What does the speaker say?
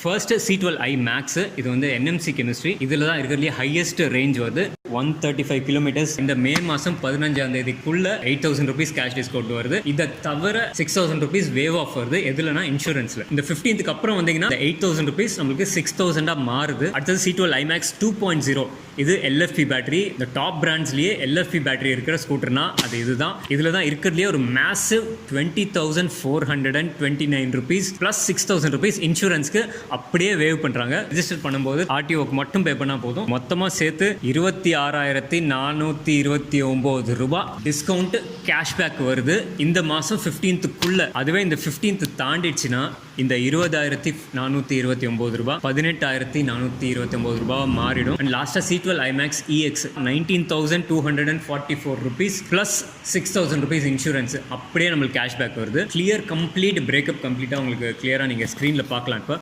First C12i Max இது வந்து NMC chemistry. இதில் தான் இருக்கிறதுலே ஹையஸ்ட் ரேஞ்ச் வருது 135 கிலோமீட்டர்ஸ். இந்த மே மாதம் 15ஆம் தேதிக்குள்ள 8,000 rupees கேஷ் டிஸ்கவுண்ட் வருது. இதை தவிர 6,000 rupees வேவ் ஆஃப் வருது. எதுலனா இன்சூரன்ஸ்ல. இந்த 15th அப்புறம் வந்தீங்கன்னா 8,000 rupees நம்மளுக்கு 6,000 மாறுது. அடுத்தது C12i Max 2.0. இது LFP பேட்டரி. இந்த டாப் பிராண்ட்ஸ்லயே LFP பேட்டரி இருக்கிற ஸ்கூட்டர்னா அது இதுதான். இதில் தான் இருக்கிறதுலே ஒரு மேசிவ் 20,429 rupees ப்ளஸ் 6,000 rupees இன்சூரன்ஸ்க்கு அப்படியே வேவ் பண்றாங்க. ரெஜிஸ்டர் பண்ணும்போது RTOக்கு மட்டும் பே பண்ணா போதும். மொத்தமா சேர்த்து 26,429 ரூபாய் டிஸ்கவுண்ட் கேஷ்பேக் வருது இந்த மாசம் 15க்குள்ள. அதுவே இந்த 15th தாண்டிடுச்சுன்னா இந்த 20,429 ரூபாய் 18,429 ரூபாய் மாறிடும். அண்ட் லாஸ்டா C12i Max EX 19,244 rupees plus 6,000 rupees insurance அப்படியே நம்மளுக்கு கேஷ்பேக் வருது. கிளியர் கம்ப்ளீட் பிரேக்கப் கம்ப்ளீட்டாக உங்களுக்கு கிளியராக நீங்கள் ஸ்க்ரீனில் பார்க்கலாம். இப்போ